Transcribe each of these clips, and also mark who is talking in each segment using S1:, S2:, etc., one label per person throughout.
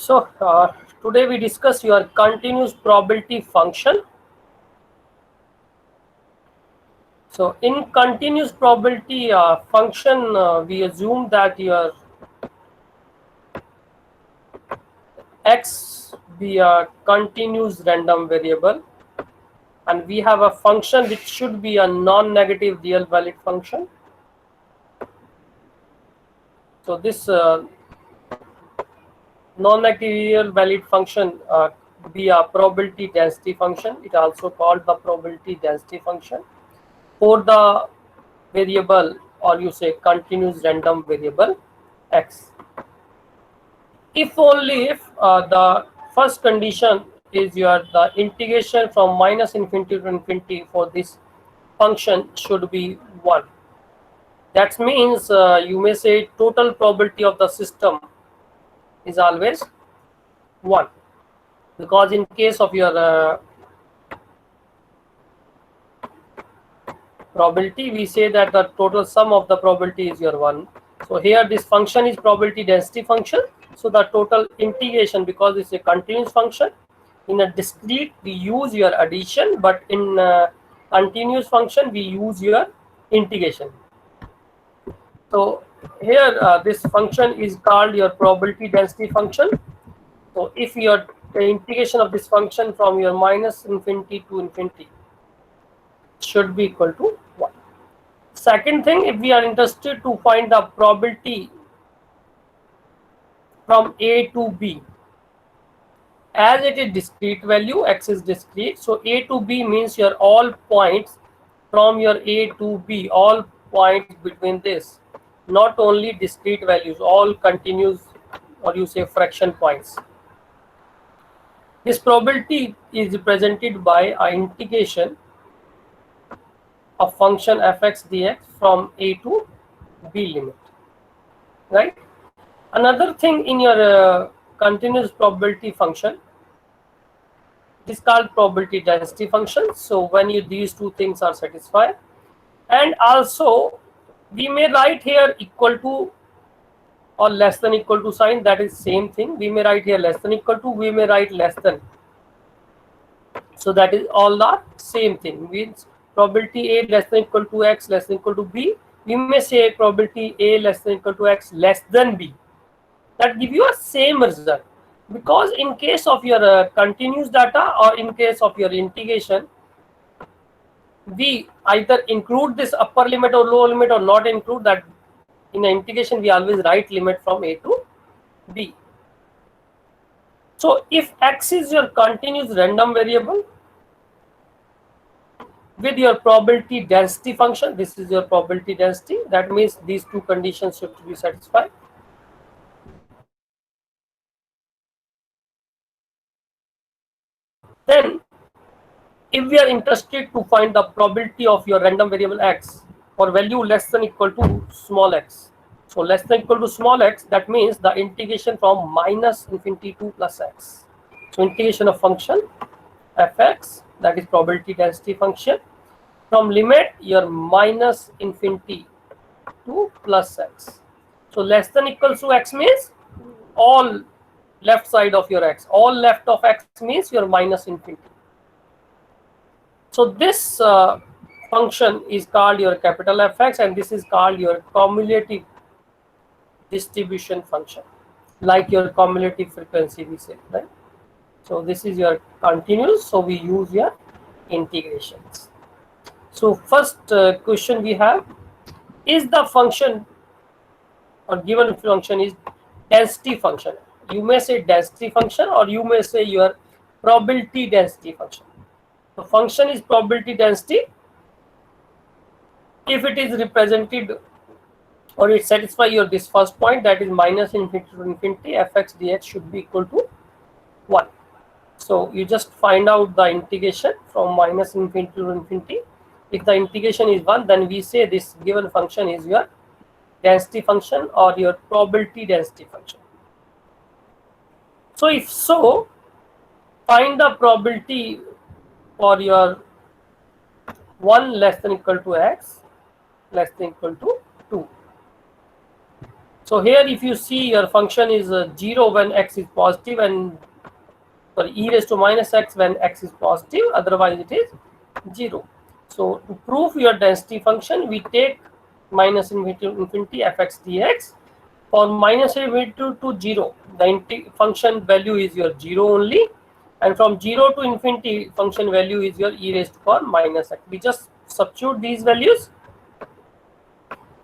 S1: So today we discuss your continuous probability function. So in continuous probability function, we assume that your x be a continuous random variable, and we have a function which should be a non-negative real valid function. So this non-negative real valid function be a probability density function. It also called the probability density function for the variable, or you say continuous random variable x. If only if the first condition is the integration from minus infinity to infinity for this function should be 1. That means you may say total probability of the system is always 1, because in case of your probability, we say that the total sum of the probability is your 1. So here this function is probability density function. So the total integration, because it's a continuous function, in a discrete we use your addition, but in continuous function we use your integration. So here this function is called your probability density function. So if your the integration of this function from your minus infinity to infinity should be equal to 1. Second thing, if we are interested to find the probability from A to B, as it is discrete value, x is discrete, so A to B means your all points from your A to B, all points between this, not only discrete values, all continuous, or you say fraction points. This probability is represented by an integration of function fx dx from A to B limit, right? Another thing in your continuous probability function is called probability density function. So when these two things are satisfied, and also we may write here equal to or less than equal to sign, that is same thing. We may write here less than equal to, we may write less than. So that is all the same thing. Means probability A less than equal to x less than equal to b. We may say probability A less than equal to x less than b. That give you a same result, because in case of your continuous data or in case of your integration, we either include this upper limit or lower limit or not include that. In the integration we always write limit from A to B. So if x is your continuous random variable with your probability density function, this is your probability density, that means these two conditions should be satisfied. Then if we are interested to find the probability of your random variable x for value less than equal to small x, so less than equal to small x, that means the integration from minus infinity to plus x. So integration of function fx, that is probability density function, from limit your minus infinity to plus x. So less than equals to x means all left side of your x, all left of x means your minus infinity. So this function is called your capital Fx, and this is called your cumulative distribution function, like your cumulative frequency we say, right? So this is your continuous, so we use your integrations. So first question we have, is the function or given function is density function? You may say density function, or you may say your probability density function. The function is probability density if it is represented or it satisfies your this first point, that is minus infinity to infinity, fx dx should be equal to 1. So you just find out the integration from minus infinity to infinity. If the integration is 1, then we say this given function is your density function or your probability density function. So if so, find the probability for your 1 less than equal to x less than equal to 2. So here if you see your function is 0 when x is positive, and sorry, e raised to minus x when x is positive, otherwise it is 0. So to prove your density function, we take minus infinity to infinity fx dx. For minus infinity to 0, the function value is your 0 only, and from 0 to infinity function value is your e raised to power minus x. We just substitute these values,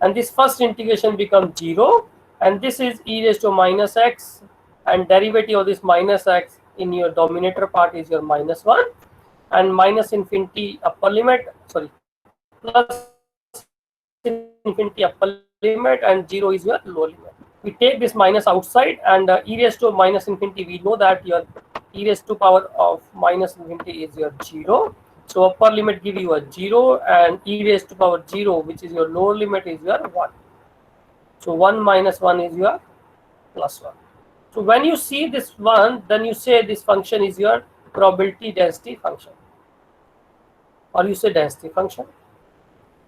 S1: and this first integration becomes 0, and this is e raised to minus x, and derivative of this minus x in your denominator part is your minus 1, and minus infinity upper limit, sorry, plus infinity upper limit, and 0 is your lower limit. We take this minus outside, and e raised to minus infinity, we know that your e raised to power of minus infinity is your 0. So upper limit give you a 0, and e raised to power 0, which is your lower limit, is your 1. So 1 minus 1 is your plus 1. So when you see this 1, then you say this function is your probability density function, or you say density function.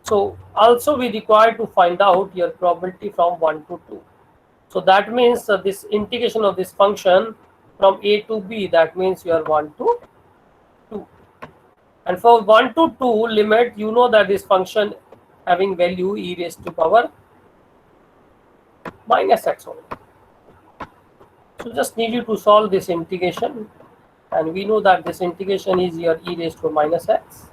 S1: So also we require to find out your probability from 1 to 2. So that means this integration of this function from a to b, that means you are 1 to 2. And for 1 to 2 limit, you know that this function having value e raised to power minus x only. So just need you to solve this integration, and we know that this integration is your e raised to minus x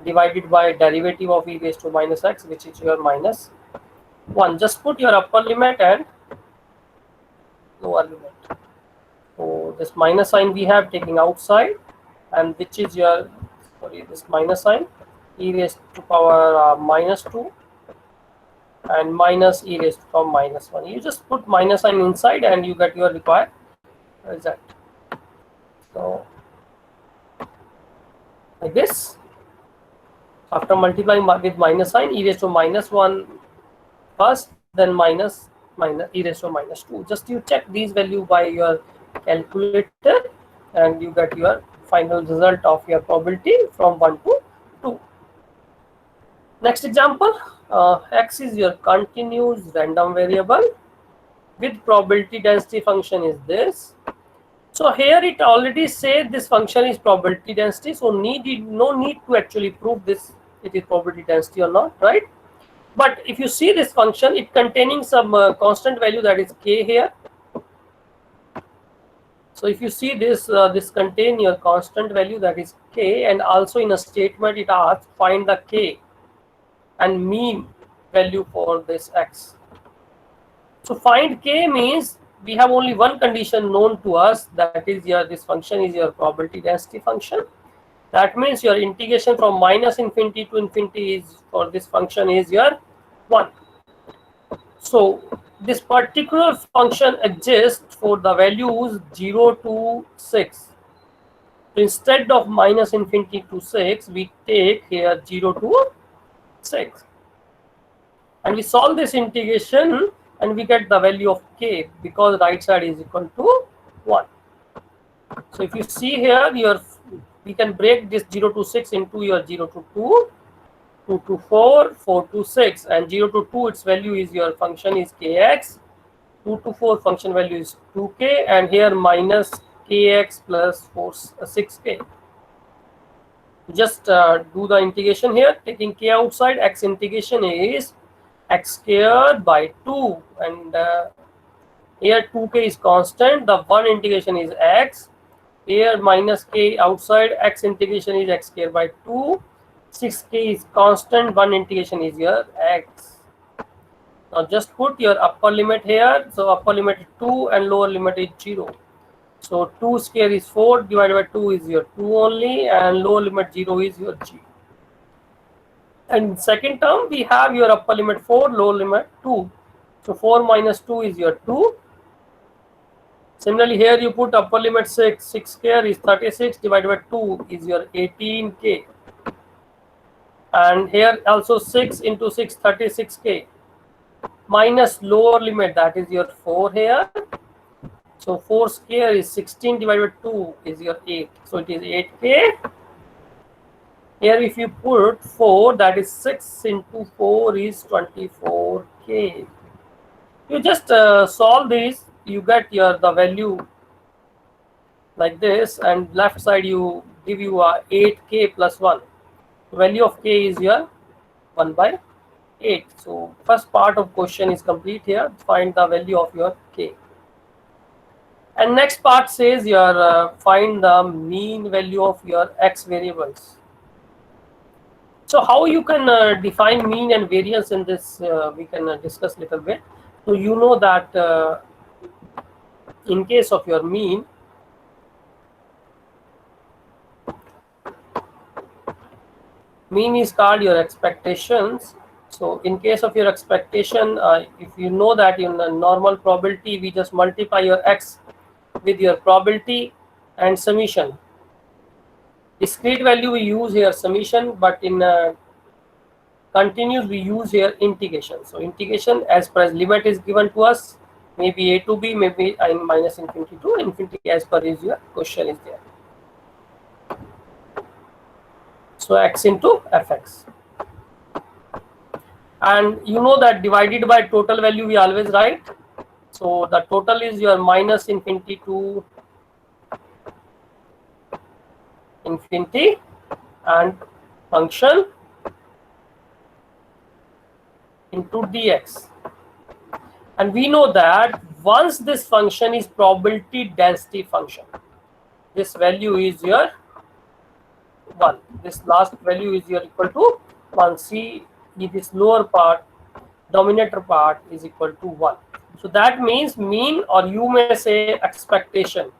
S1: divided by derivative of e raised to minus x, which is your minus 1. Just put your upper limit and lower limit. So this minus sign we have taking outside, and which is your, sorry, this minus sign e raised to power minus 2 and minus e raised to power minus 1. You just put minus sign inside and you get your required result. So like this, after multiplying with minus sign, e raised to minus 1 first, then minus e raised to minus 2. Just you check these value by your calculator, and you get your final result of your probability from 1 to 2. Next example, x is your continuous random variable with probability density function is this. So here it already said this function is probability density, so no need to actually prove this it is probability density or not, right? But if you see this function, it containing some constant value, that is k here. So if you see this, this contain your constant value, that is k, and also in a statement it asks find the k and mean value for this x. So find k means we have only one condition known to us, that is your this function is your probability density function. That means your integration from minus infinity to infinity is for this function is your 1. So this particular function exists for the values 0 to 6. So instead of minus infinity to 6, we take here 0 to 6. And we solve this integration and we get the value of k, because right side is equal to 1. So if you see here, we can break this 0 to 6 into your 0 to 2, 2 to 4, 4 to 6, and 0 to 2 its value is your function is kx, 2 to 4 function value is 2k, and here minus kx plus 6k. Just do the integration here, taking k outside, x integration is x squared by 2, and here 2k is constant, the one integration is x, here minus k outside, x integration is x squared by 2, 6k is constant, one integration is your x. Now just put your upper limit here, so upper limit is 2 and lower limit is 0. So 2 square is 4, divided by 2 is your 2 only, and lower limit 0 is your g. And second term we have your upper limit 4, lower limit 2. So 4 minus 2 is your 2. Similarly here you put upper limit 6, 6 square is 36, divided by 2 is your 18k. And here also 6 into 6, 36k. Minus lower limit, that is your 4 here. So 4 square is 16, divided by 2 is your 8. So it is 8k. Here if you put 4, that is 6 into 4 is 24k. You just solve this, you get your the value like this, and left side you give you a 8k plus 1. Value of k is your 1 by 8. So first part of question is complete here. Find the value of your k. And next part says your find the mean value of your x variables. So how you can define mean and variance in this, we can discuss little bit. So you know that in case of your mean is called your expectations. So in case of your expectation, if you know that in a normal probability, we just multiply your x with your probability and summation. Discrete value we use here summation, but in continuous we use here integration. So integration as per as limit is given to us, maybe a to b, maybe minus infinity to infinity as per is your question is there. So x into fx. And you know that divided by total value we always write. So the total is your minus infinity to infinity and function into dx. And we know that once this function is probability density function, this value is your 1. This last value is your equal to 1. See, this lower part, dominator part is equal to 1. So that means mean, or you may say expectation.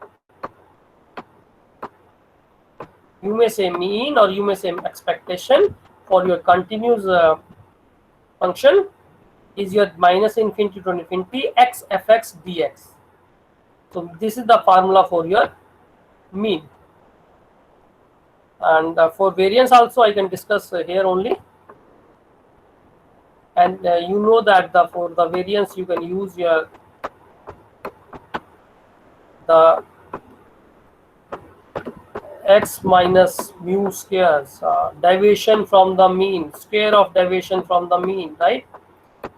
S1: You may say mean or you may say expectation for your continuous function is your minus infinity to infinity x fx dx. So this is the formula for your mean. And for variance also I can discuss here only. And you know that for the variance you can use your the x minus mu squares, deviation from the mean, square of deviation from the mean, right?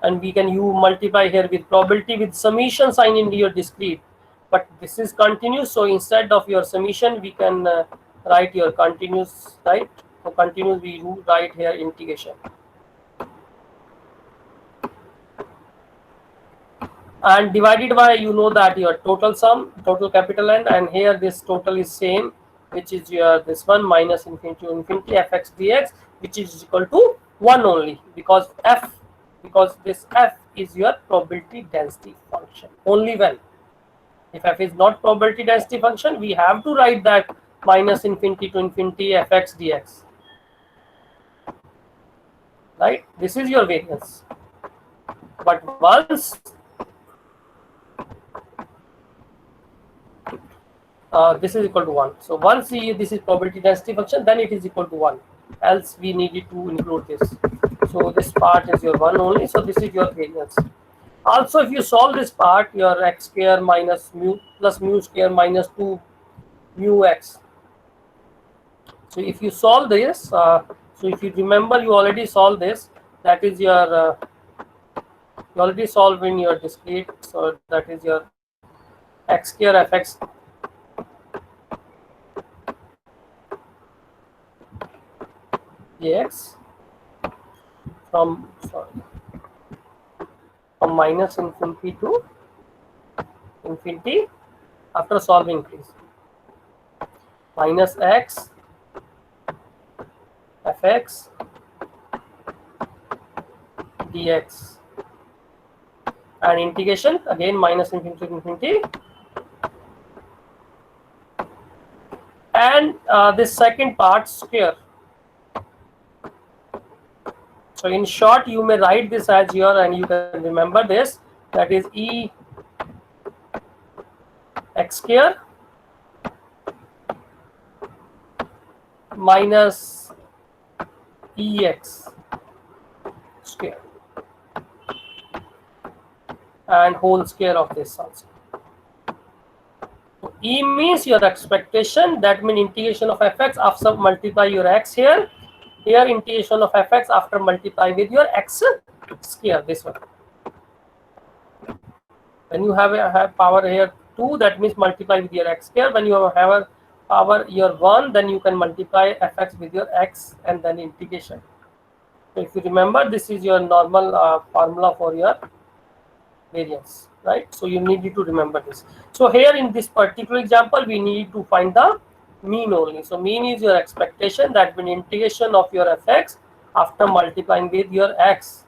S1: And we can multiply here with probability with summation sign in your discrete, but this is continuous, so instead of your summation we can write your continuous, right? So continuous we write here integration. And divided by, you know that your total sum, total capital N, and here this total is same, which is your this one minus infinity to infinity fx dx, which is equal to 1 only, because this f is your probability density function. Only when, if f is not probability density function, we have to write that minus infinity to infinity fx dx, right? This is your variance. But once this is equal to 1. So once this is probability density function, then it is equal to 1. Else we needed to include this. So this part is your 1 only. So this is your variance. Also, if you solve this part, your x square minus mu plus mu square minus 2 mu x. So if you solve this, so if you remember, you already solved this. That is your you already solved in your discrete. So that is your x square fx dx from minus infinity to infinity after solving, please. Minus x fx dx and integration again minus infinity to infinity, and this second part square. So in short, you may write this as your, and you can remember this, that is e x square minus ex square and whole square of this also. E means your expectation, that means integration of fx after multiply your x here, here integration of fx after multiplying with your x square, this one. When you have power here 2, that means multiply with your x square. When you have a power here 1, then you can multiply fx with your x and then integration. So if you remember, this is your normal formula for your variance, right? So you need to remember this. So here in this particular example, we need to find the mean only. So mean is your expectation, that means integration of your fx after multiplying with your x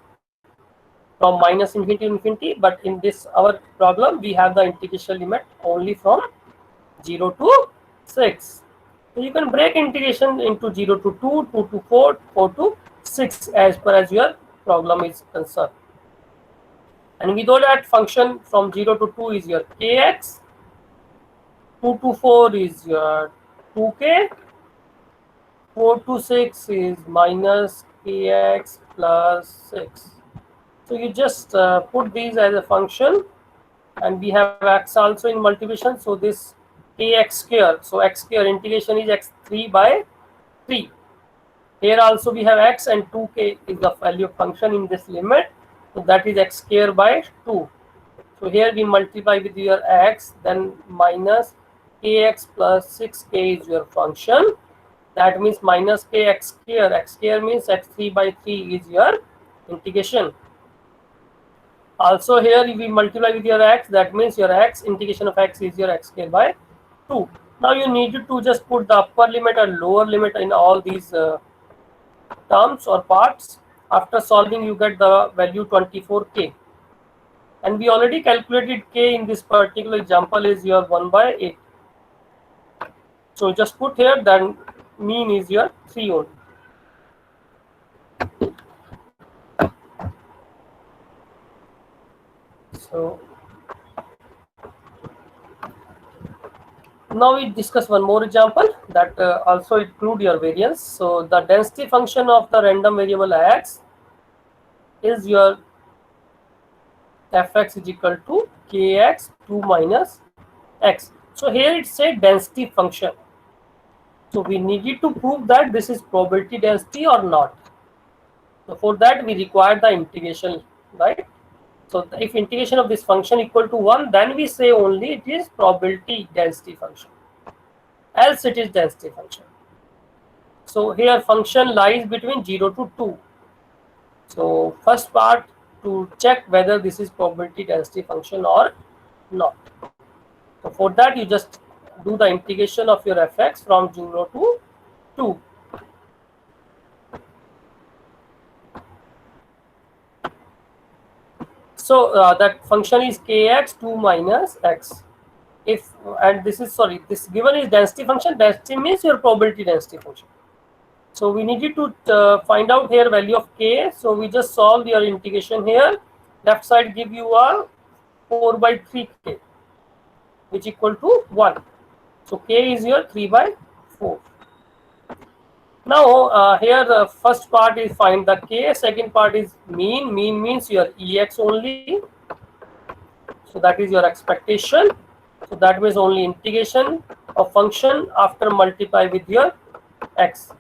S1: from minus infinity to infinity. But in this our problem, we have the integration limit only from 0 to 6. So you can break integration into 0 to 2, 2 to 4, 4 to 6 as per as your problem is concerned. And we know that function from 0 to 2 is your kx, 2 to 4 is your 2k, 4 to 6 is minus kx plus 6. So you just put these as a function, and we have x also in multiplication. So this kx square, so x square integration is x3 by 3. Here also we have x, and 2k is the value of function in this limit. So that is x square by 2. So here we multiply with your x, then minus kx plus 6k is your function. That means minus k x square. X square means x3 by 3 is your integration. Also here if we multiply with your x, that means your x integration of x is your x square by 2. Now you need to just put the upper limit and lower limit in all these terms or parts. After solving, you get the value 24k. And we already calculated k in this particular example is your 1 by 8. So just put here, then mean is your 3 only. So now we discuss one more example that also include your variance. So the density function of the random variable x is your fx is equal to kx 2 minus x. So here it said density function. So we needed to prove that this is probability density or not. So for that we require the integration, right? So if integration of this function equal to 1, then we say only it is probability density function, else it is density function. So here function lies between 0 to 2. So first part, to check whether this is probability density function or not. So for that you just do the integration of your fx from 0 to 2. So that function is kx 2 minus x. If, and this is, sorry, this given is density function. Density means your probability density function. So we needed to find out here value of k. So we just solve your integration here. Left side give you a 4 by 3k, which equal to 1. So k is your 3 by 4. Now here the first part is find the k, second part is mean. Mean means your ex only. So that is your expectation. So that means only integration of function after multiply with your x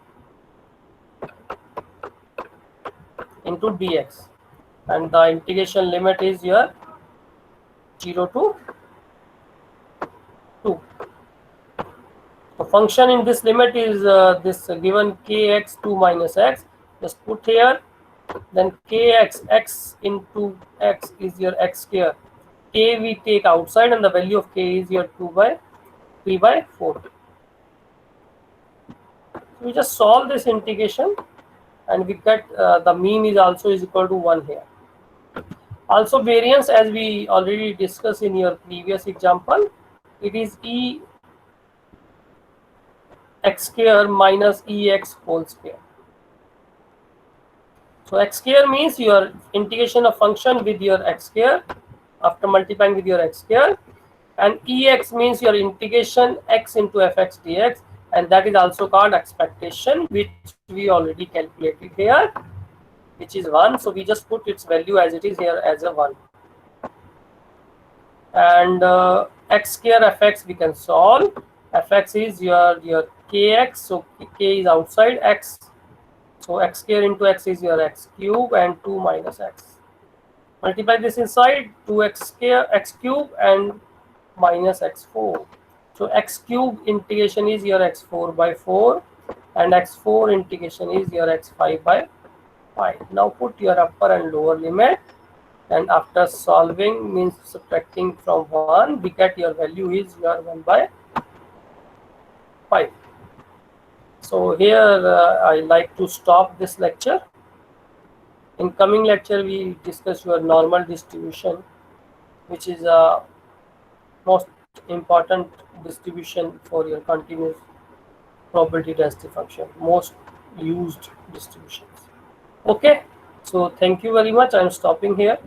S1: into dx, and the integration limit is your 0 to 2. The function in this limit is this given kx 2 minus x. Just put here, then kx x into x is your x square. K we take outside, and the value of k is your 2 by 3 by 4. So we just solve this integration, and we get the mean is also is equal to 1 here. Also variance, as we already discussed in your previous example, it is e x square minus ex whole square. So x square means your integration of function with your x square after multiplying with your x square, and ex means your integration x into fx dx, and that is also called expectation, which we already calculated here, which is 1. So we just put its value as it is here as a 1. And x square fx we can solve. Fx is your kx, so k is outside, x So x square into x is your x cube and 2 minus x. Multiply this inside, 2x square x cube and minus x4. So x cube integration is your x4 by 4 and x4 integration is your x5 by 5. Now put your upper and lower limit, and after solving means subtracting from 1, we get your value is your 1 by 5. So here I like to stop this lecture. In coming lecture we discuss your normal distribution, which is a most important distribution for your continuous probability density function, most used distributions. Okay, so thank you very much. I'm stopping here.